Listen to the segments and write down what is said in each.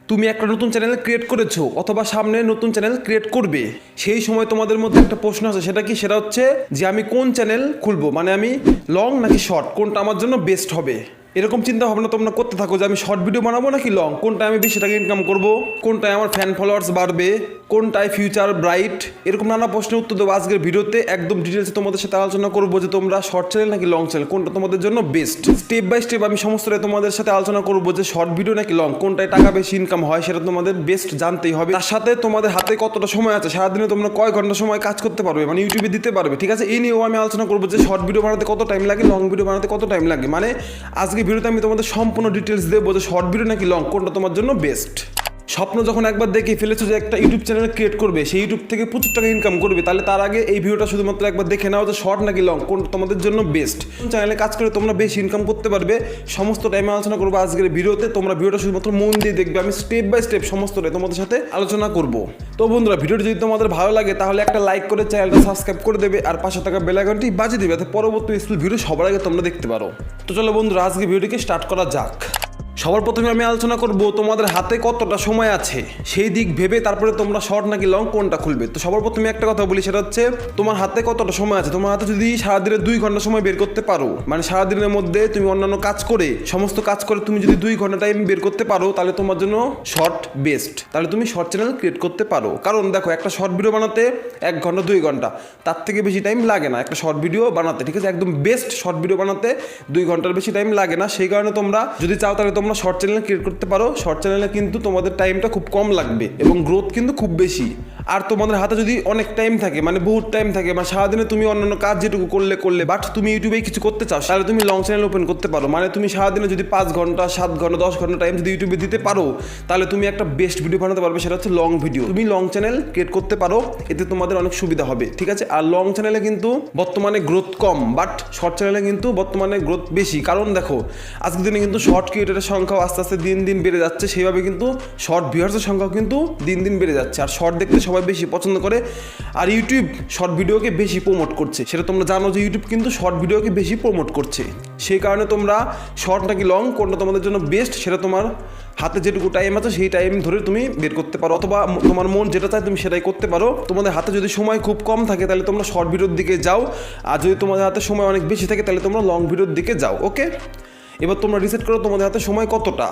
তুমি একটা নতুন চ্যানেল ক্রিয়েট করেছো অথবা সামনে নতুন চ্যানেল ক্রিয়েট করবে, সেই সময় তোমাদের মধ্যে একটা প্রশ্ন আছে, সেটা কি? সেটা হচ্ছে যে আমি কোন চ্যানেল খুলবো, মানে আমি লং নাকি শর্ট, কোনটা আমার জন্য বেস্ট হবে। এরকম চিন্তা ভাবনা তোমরা করতে থাকো যে আমি শর্ট ভিডিও বানাবো নাকি লং, কোনটায় আমি বেশি টাকা ইনকাম করবো, কোনটায় আমার ফ্যান ফলোয়ার্স বাড়বে, কোনটায় ফিউচার ব্রাইট, এরকম নানা প্রশ্নের উত্তর দেবো আজকের ভিডিওতে। একদম ডিটেলসে তোমাদের সাথে আলোচনা করবো যে তোমরা শর্ট চ্যানেল নাকি লং চ্যানেল, কোনটা তোমাদের জন্য বেস্ট। স্টেপ বাই স্টেপ আমি সমস্তটাই তোমাদের সাথে আলোচনা করবো যে শর্ট ভিডিও নাকি লং, কোনটায় টাকা বেশি ইনকাম হয় সেটা তোমাদের বেস্ট জানতেই হবে। তার সাথে তোমাদের হাতে কতটা সময় আছে, সারাদিনে তোমরা কয় ঘন্টা সময় কাজ করতে পারবে, মানে ইউটিউবে দিতে পারবে, ঠিক আছে? এই নিয়েও আমি আলোচনা করবো যে শর্ট ভিডিও বানাতে কত টাইম লাগে, লং ভিডিও বানাতে কত টাইম লাগে। মানে আজকে ভিডিওতে আমি তোমাদের সম্পূর্ণ ডিটেলস দেবো যে শর্ট ভিডিও নাকি লং, কোনটা তোমার জন্য বেস্ট। স্বপ্ন যখন একবার দেখে ফেলেছো যে একটা ইউটিউব চ্যানেল ক্রিয়েট করবে, সেই ইউটিউব থেকে প্রচুর টাকা ইনকাম করবে, তাহলে তার আগে এই ভিডিওটা শুধুমাত্র একবার দেখে নাও যে শর্ট নাকি লং, কোনটা তোমাদের জন্য বেস্ট। চ্যানেলে কাজ করে তোমরা বেশি ইনকাম করতে পারবে, সমস্ত টাইমে আলোচনা করবো আজকের ভিডিওতে। তোমরা ভিডিওটা শুধুমাত্র মন দিয়ে দেখবে, আমি স্টেপ বাই স্টেপ সমস্তটাই তোমাদের সাথে আলোচনা করব। তো বন্ধুরা, ভিডিওটি যদি তোমাদের ভালো লাগে তাহলে একটা লাইক করে চ্যানেলটা সাবস্ক্রাইব করে দেবে, আর পাশে থাকা বেল আইকনটি বাজিয়ে দেবে, যাতে পরবর্তী ভিডিও সবার আগে তোমরা দেখতে পারো। তো চলো বন্ধুরা, আজকে ভিডিওটিকে স্টার্ট করা যাক। সবার প্রথমে আমি আলোচনা করব তোমাদের হাতে কতটা সময় আছে, সেই দিক ভেবে তারপরে তোমরা শর্ট নাকি লং কোনটা খুলবে। তো সবার প্রথমে একটা কথা বলি, সেটা হচ্ছে তোমার হাতে কতটা সময় আছে। তোমার হাতে যদি সারাদিনে 2 ঘন্টা সময় বের করতে পারো, মানে সারাদিনের মধ্যে তুমি অন্যান্য কাজ করে, সমস্ত কাজ করে তুমি যদি 2 ঘন্টা টাইম বের করতে পারো, তাহলে তোমার জন্য শর্ট বেস্ট। তাহলে তুমি শর্ট চ্যানেল ক্রিয়েট করতে পারো। কারণ দেখো, একটা শর্ট ভিডিও বানাতে 1 ঘন্টা 2 ঘন্টা, তার থেকে বেশি টাইম লাগে না একটা শর্ট ভিডিও বানাতে, ঠিক আছে? একদম বেস্ট শর্ট ভিডিও বানাতে 2 ঘন্টার বেশি টাইম লাগে না। সেই কারণে তোমরা যদি চাও তাহলে তোমরা শর্ট চ্যানেল ক্রিয়েট করতে পারো। শর্ট চ্যানেলে কিন্তু তোমাদের টাইমটা খুব কম লাগবে এবং গ্রোথ কিন্তু খুব বেশি। আর তোমাদের হাতে যদি অনেক টাইম থাকে, মানে বহুত টাইম থাকে, মানে সারাদিনে তুমি অন্যান্য কাজ যেটুকু করলে বাট তুমি ইউটিউবে কিছু করতে চাও, তাহলে তুমি লং চ্যানেল ওপেন করতে পারো। মানে তুমি সারাদিনে যদি 5 ঘন্টা 7 ঘন্টা 10 ঘন্টা টাইম যদি ইউটিউবে দিতে পারো, তাহলে তুমি একটা বেস্ট ভিডিও বানাতে পারবে, সেটা হচ্ছে লং ভিডিও। তুমি লং চ্যানেল ক্রিয়েট করতে পারো, এতে তোমাদের অনেক সুবিধা হবে, ঠিক আছে? আর লং চ্যানেলে কিন্তু বর্তমানে গ্রোথ কম, বাট শর্ট চ্যানেলে কিন্তু বর্তমানে গ্রোথ বেশি। কারণ দেখো, আজকের দিনে কিন্তু শর্ট ক্রিয়েটারের সংখ্যাও আস্তে আস্তে দিন দিন বেড়ে যাচ্ছে, সেইভাবে কিন্তু শর্ট ভিউয়ার্সের সংখ্যাও কিন্তু দিন দিন বেড়ে যাচ্ছে। আর শর্ট দেখতে সবাই বেশি পছন্দ করে, আর ইউটিউব শর্ট ভিডিওকে বেশি প্রমোট করছে, সেটা তোমরা জানো যে ইউটিউব কিন্তু শর্ট ভিডিওকে বেশি প্রমোট করছে। সেই কারণে তোমরা শর্ট নাকি লং কোনটা তোমাদের জন্য বেস্ট, সেটা তোমার হাতে যেটুকু টাইম আছে সেই টাইম ধরে তুমি বের করতে পারো, অথবা তোমার মন যেটা চায় তুমি সেটাই করতে পারো। তোমাদের হাতে যদি সময় খুব কম থাকে তাহলে তোমরা শর্ট ভিডিওর দিকে যাও, আর যদি তোমাদের হাতে সময় অনেক বেশি থাকে তাহলে তোমরা লং ভিডিওর দিকে যাও। ওকে, এবার তোমরা রিসেট করো তোমাদের হাতে সময় কতটা।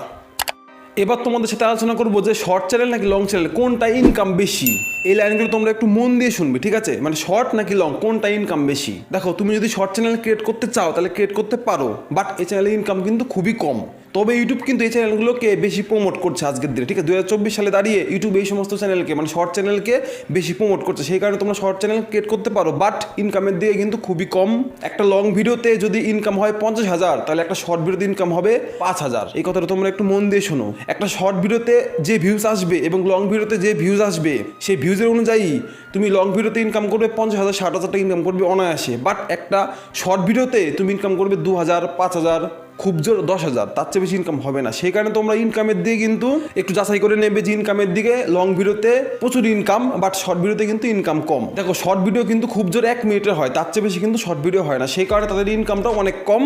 এবার তোমাদের সাথে আলোচনা করবো যে শর্ট চ্যানেল নাকি লং চ্যানেল, কোনটা ইনকাম বেশি। এই লাইনগুলো তোমরা একটু মন দিয়ে শুনবে, ঠিক আছে? মানে শর্ট নাকি লং, কোনটা ইনকাম বেশি। দেখো, তুমি যদি শর্ট চ্যানেল ক্রিয়েট করতে চাও তাহলে ক্রিয়েট করতে পারো, বাট এই চ্যানেলে ইনকাম কিন্তু খুবই কম। তবে ইউটিউব কিন্তু এই চ্যানেলগুলোকে বেশি প্রমোট করছে আজকের দিনে, ঠিক আছে? 2024 সালে দাঁড়িয়ে ইউটিউব এই সমস্ত চ্যানেলকে, মানে শর্ট চ্যানেলকে বেশি প্রমোট করছে। সেই কারণে তোমরা শর্ট চ্যানেল ক্রিয়েট করতে পারো, বাট ইনকামের দিকে কিন্তু খুবই কম। একটা লং ভিডিওতে যদি ইনকাম হয় 50,000, তাহলে একটা শর্ট ভিডিওতে ইনকাম হবে 5,000। এই কথাটা তোমরা একটু মন দিয়ে শোনো। একটা শর্ট ভিডিওতে যে ভিউজ আসবে এবং লং ভিডিওতে যে ভিউজ আসবে, সেই ভিউজের অনুযায়ী তুমি লং ভিডিওতে ইনকাম করবে 50,000 60,000 টাকা ইনকাম করবে অনায়াসে, বাট একটা শর্ট ভিডিওতে তুমি ইনকাম করবে 2,000 5,000, খুব জোর 10,000, তার চেয়ে বেশি ইনকাম হবে না। সেই কারণে তোমরা ইনকামের দিকে কিন্তু একটু যাচাই করে নেবে যে ইনকামের দিকে লং ভিডিওতে প্রচুর ইনকাম, বাট শর্ট ভিডিওতে কিন্তু ইনকাম কম। দেখো, শর্ট ভিডিও কিন্তু খুব জোর 1 মিনিটের হয়, তার চেয়ে বেশি কিন্তু শর্ট ভিডিও হয় না। সেই কারণে তাদের ইনকামটাও অনেক কম।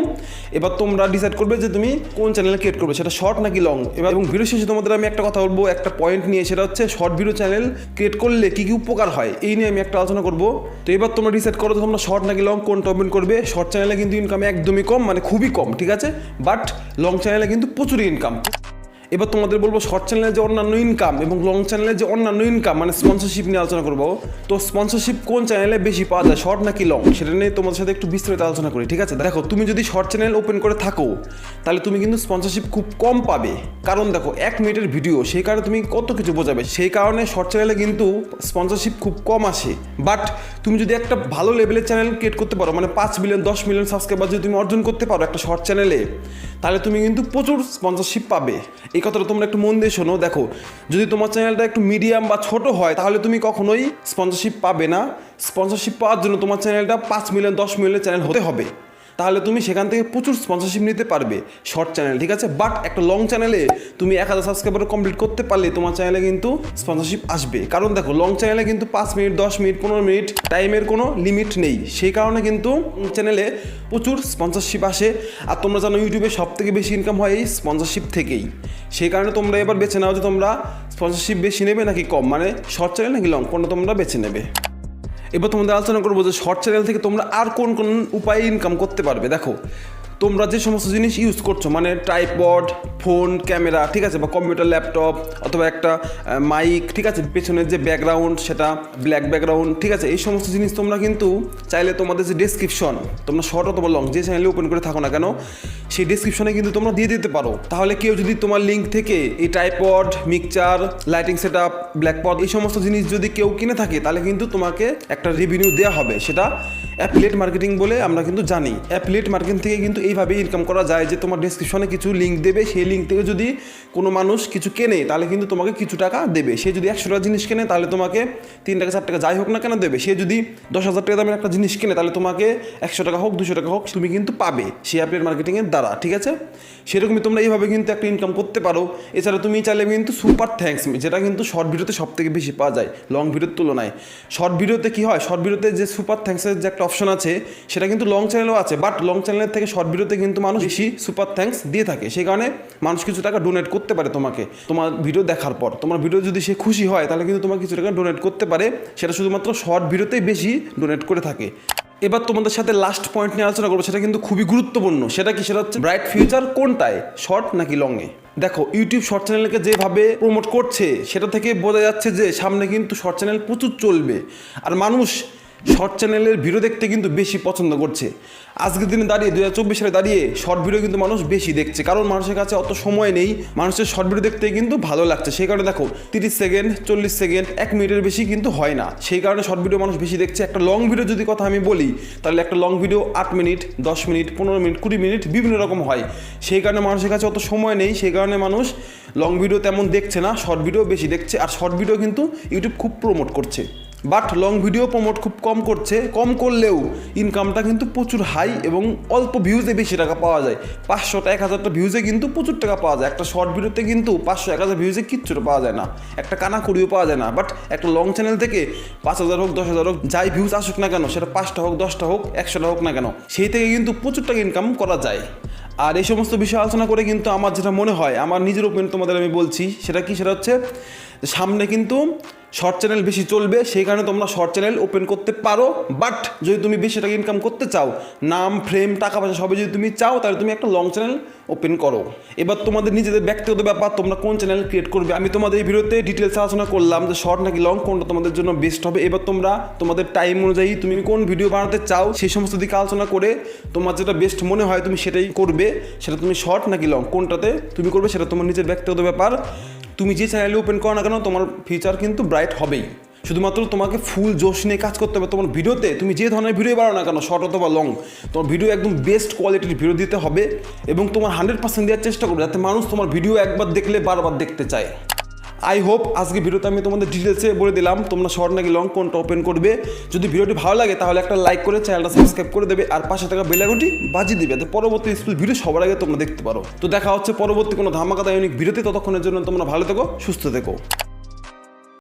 এবার তোমরা ডিসাইড করবে যে তুমি কোন চ্যানেল ক্রিয়েট করবে, সেটা শর্ট নাকি লং। এবার এবং ভিডিও শেষে তোমাদের আমি একটা কথা বলবো, একটা পয়েন্ট নিয়ে, সেটা হচ্ছে শর্ট ভিডিও চ্যানেল ক্রিয়েট করলে কী কী উপকার হয়, এই নিয়ে আমি একটা আলোচনা করবো। তো এবার তোমরা ডিসাইড করো যে তোমরা শর্ট নাকি লং কোনটা ওপেন করবে। শর্ট চ্যানেলে কিন্তু ইনকাম একদমই কম, মানে খুবই কম, ঠিক আছে? বাট লং চ্যানেলে কিন্তু প্রচুর ইনকাম। এবার তোমাদের বলবো শর্ট চ্যানেলে যে অন্যান্য ইনকাম এবং লং চ্যানেলে যে অন্যান্য ইনকাম, মানে স্পন্সরশিপ নিয়ে আলোচনা করবো। তো স্পন্সরশিপ কোন চ্যানেলে বেশি পাওয়া যায়, শর্ট নাকি লং, সেটা নিয়ে তোমাদের সাথে একটু বিস্তারিত আলোচনা করি, ঠিক আছে? দেখো, তুমি যদি শর্ট চ্যানেল ওপেন করে থাকো তাহলে তুমি কিন্তু স্পন্সরশিপ খুব কম পাবে। কারণ দেখো, 1 মিনিটের ভিডিও, সেই কারণে তুমি কত কিছু বোঝাবে, সেই কারণে শর্ট চ্যানেলে কিন্তু স্পন্সরশিপ খুব কম আসে। বাট তুমি যদি একটা ভালো লেভেলের চ্যানেল ক্রিয়েট করতে পারো, মানে 5 মিলিয়ন 10 মিলিয়ন সাবস্ক্রাইবার যদি তুমি অর্জন করতে পারো একটা শর্ট চ্যানেলে, তাহলে তুমি কিন্তু প্রচুর স্পন্সরশিপ পাবে। এই কথাটা তোমরা একটু মন দিয়ে শোনো। দেখো, যদি তোমার চ্যানেলটা একটু মিডিয়াম বা ছোট হয় তাহলে তুমি কখনোই স্পন্সরশিপ পাবে না। স্পন্সরশিপ পাওয়ার জন্য তোমার চ্যানেলটা 5 মিলিয়ন 10 মিলিয়ন চ্যানেল হতে হবে। তাহলে তুমি সেখান থেকে প্রচুর স্পন্সরশিপ নিতে পারবে শর্ট চ্যানেল, ঠিক আছে। বাট একটা লং চ্যানেলে তুমি 1000 সাবস্ক্রাইবার কমপ্লিট করতে পারলে তোমার চ্যানেলে কিন্তু স্পন্সরশিপ আসবে। কারণ দেখো লং চ্যানেলে কিন্তু 5 মিনিট 10 মিনিট 15 মিনিট টাইমের কোনো লিমিট নেই, সেই কারণে কিন্তু চ্যানেলে প্রচুর স্পন্সরশিপ আসে। আর তোমরা জানো ইউটিউবে সব থেকে বেশি ইনকাম হয় এই স্পন্সরশিপ থেকেই। সেই কারণে তোমরা এবার বেছে নাও যে তোমরা স্পন্সরশিপ বেশি নেবে নাকি কম, মানে শর্ট চ্যানেল নাকি লং, কোনটা তোমরা বেছে নেবে। এবার তোমাদের আলোচনা করবো যে শর্ট চ্যানেল থেকে তোমরা আর কোন কোন উপায়ে ইনকাম করতে পারবে। দেখো তোমরা যে সমস্ত জিনিস ইউজ করছো, মানে ট্রাইপড, ফোন, ক্যামেরা, ঠিক আছে, বা কম্পিউটার, ল্যাপটপ অথবা একটা মাইক, ঠিক আছে, পেছনের যে ব্যাকগ্রাউন্ড সেটা ব্ল্যাক ব্যাকগ্রাউন্ড, ঠিক আছে, এই সমস্ত জিনিস তোমরা কিন্তু চাইলে তোমাদের যে ডেসক্রিপশন, তোমরা শর্ট অথবা লং যে চ্যানেলে ওপেন করে থাকো না কেন সেই ডেসক্রিপশনে কিন্তু তোমরা দিয়ে দিতে পারো। তাহলে কেউ যদি তোমার লিঙ্ক থেকে এই tripod, mixture, lighting set up, ব্ল্যাকপড এই সমস্ত জিনিস যদি কেউ কিনে থাকে তাহলে কিন্তু তোমাকে একটা রেভিনিউ দেওয়া হবে। সেটা অ্যাফিলিয়েট মার্কেটিং বলে আমরা কিন্তু জানি। অ্যাফিলিয়েট মার্কেটিং থেকে কিন্তু এইভাবে ইনকাম করা যায় যে তোমার ডেসক্রিপশনে কিছু লিঙ্ক দেবে, সেই লিঙ্ক থেকে যদি কোনো মানুষ কিছু কেনে তাহলে কিন্তু তোমাকে কিছু টাকা দেবে। সে যদি 100 টাকা জিনিস কেনে তাহলে তোমাকে 3 টাকা 4 টাকা যাই হোক না কেন দেবে। সে যদি 10,000 টাকা দামের একটা জিনিস কেনে তাহলে তোমাকে 100 টাকা হোক 200 টাকা হোক তুমি কিন্তু পাবে সেই অ্যাফিলিয়েট মার্কেটিংয়ের দ্বারা, ঠিক আছে। সেরকমই তোমরা এইভাবে কিন্তু একটা ইনকাম করতে পারো। এছাড়া তুমি চাইলে কিন্তু সুপার থ্যাঙ্কস, যেটা কিন্তু শর্ট ভিডিওতে সব থেকে বেশি পাওয়া যায় লং ভিডিওর তুলনায়। শর্ট ভিডিওতে কি হয়, শর্ট ভিডিওতে যে সুপার থ্যাঙ্কসের যে একটা অপশন আছে সেটা কিন্তু লং চ্যানেলও আছে, বাট লং চ্যানেলের থেকে শর্ট ভিডিওতে কিন্তু মানুষ বেশি সুপার থ্যাঙ্কস দিয়ে থাকে। সেই কারণে মানুষ কিছু টাকা ডোনেট করতে পারে তোমাকে তোমার ভিডিও দেখার পর। তোমার ভিডিও যদি সে খুশি হয় তাহলে কিন্তু তোমাকে কিছু টাকা ডোনেট করতে পারে, সেটা শুধুমাত্র শর্ট ভিডিওতেই বেশি ডোনেট করে থাকে। এবার তোমাদের সাথে লাস্ট পয়েন্ট নিয়ে আলোচনা করবো, সেটা কিন্তু খুবই গুরুত্বপূর্ণ। সেটা কি, সেটা হচ্ছে ব্রাইট ফিউচার কোনটায়, শর্ট নাকি লংয়ে। দেখো ইউটিউব শর্ট চ্যানেলকে যেভাবে প্রমোট করছে সেটা থেকে বোঝা যাচ্ছে যে সামনে কিন্তু শর্ট চ্যানেল প্রচুর চলবে, আর মানুষ শর্ট চ্যানেলের ভিডিও দেখতে কিন্তু বেশি পছন্দ করছে। আজকের দিনে দাঁড়িয়ে 2024 সালে দাঁড়িয়ে শর্ট ভিডিও কিন্তু মানুষ বেশি দেখছে, কারণ মানুষের কাছে অত সময় নেই, মানুষের শর্ট ভিডিও দেখতে কিন্তু ভালো লাগছে। সেই কারণে দেখো 30 সেকেন্ড 40 সেকেন্ড 1 মিনিটের বেশি কিন্তু হয় না, সেই কারণে শর্ট ভিডিও মানুষ বেশি দেখছে। একটা লং ভিডিও যদি কথা আমি বলি তাহলে একটা long video 8 minute 10 minute 15 minute 20 minute বিভিন্ন রকম হয়, সেই কারণে মানুষের কাছে অত সময় নেই, সেই কারণে মানুষ লং ভিডিও তেমন দেখছে না, শর্ট ভিডিও বেশি দেখছে। আর শর্ট ভিডিও কিন্তু ইউটিউব খুব প্রমোট করছে, বাট লং ভিডিও প্রমোট খুব কম করছে। কম করলেও ইনকামটা কিন্তু প্রচুর হাই এবং অল্প ভিউজে বেশি টাকা পাওয়া যায়। 500টা 1000টা ভিউজে কিন্তু প্রচুর টাকা পাওয়া যায়। একটা শর্ট ভিডিওতে কিন্তু 500-1000 ভিউজে কিচ্ছুটা পাওয়া যায় না, একটা কানা কড়িও পাওয়া যায় না। বাট একটা লং চ্যানেল থেকে 5000 হোক 10,000 হোক যাই ভিউজ আসুক না কেন, সেটা 5টা হোক 10টা হোক 100টা হোক না কেন, সেই থেকে কিন্তু প্রচুর টাকা ইনকাম করা যায়। আর এই সমস্ত বিষয় আলোচনা করে কিন্তু আমার যেটা মনে হয়, আমার নিজের ওপিনিয়ন তোমাদের আমি বলছি, সেটা কি, সেটা হচ্ছে সামনে কিন্তু শর্ট চ্যানেল বেশি চলবে, সেই কারণে তোমরা শর্ট চ্যানেল ওপেন করতে পারো। বাট যদি তুমি বেশি টাকা ইনকাম করতে চাও, নাম ফ্রেম টাকা পয়সা সবই যদি তুমি চাও, তাহলে তুমি একটা লং চ্যানেল ওপেন করো। এবার তোমাদের নিজেদের ব্যক্তিগত ব্যাপার, তোমরা কোন চ্যানেল ক্রিয়েট করবে। আমি তোমাদের এই ভিডিওতে ডিটেলস আলোচনা করলাম যে শর্ট নাকি লং কোনটা তোমাদের জন্য বেস্ট হবে। এবার তোমরা তোমাদের টাইম অনুযায়ী তুমি কোন ভিডিও বানাতে চাও সেই সমস্ত দিকে আলোচনা করে তোমার যেটা বেস্ট মনে হয় তুমি সেটাই করবে। সেটা তুমি শর্ট নাকি লং কোনটাতে তুমি করবে সেটা তোমার নিজের ব্যক্তিগত ব্যাপার। তুমি যে চ্যানেলে ওপেন করো না কেন তোমার ফিউচার কিন্তু ব্রাইট হবেই। শুধুমাত্র তোমাকে ফুল জোশ নিয়ে কাজ করতে হবে। তোমার ভিডিওতে তুমি যে ধরনের ভিডিও বানাও না কেন, শর্ট অথবা লং, তোমার ভিডিও একদম বেস্ট কোয়ালিটির ভিডিও দিতে হবে এবং তোমার 100% দেওয়ার চেষ্টা করবে যাতে মানুষ তোমার ভিডিও একবার দেখলে বারবার দেখতে চায়। আই হোপ আজকে ভিডিওতে আমি তোমাদের ডিটেলসে বলে দিলাম তোমরা শর্ট নাকি লং কোনটা ওপেন করবে। যদি ভিডিওটি ভালো লাগে তাহলে একটা লাইক করে চ্যানেলটা সাবস্ক্রাইব করে দেবে আর পাশে থাকা বেল আইকনটি বাজিয়ে দেবে, যাতে পরবর্তী স্কুল ভিডিও সবার আগে তোমরা দেখতে পারো। তো দেখা হচ্ছে পরবর্তী কোনো ধামাকাদার ইউনিক ভিডিওতে। ততক্ষণের জন্য তোমরা ভালো থেকো, সুস্থ থেকো।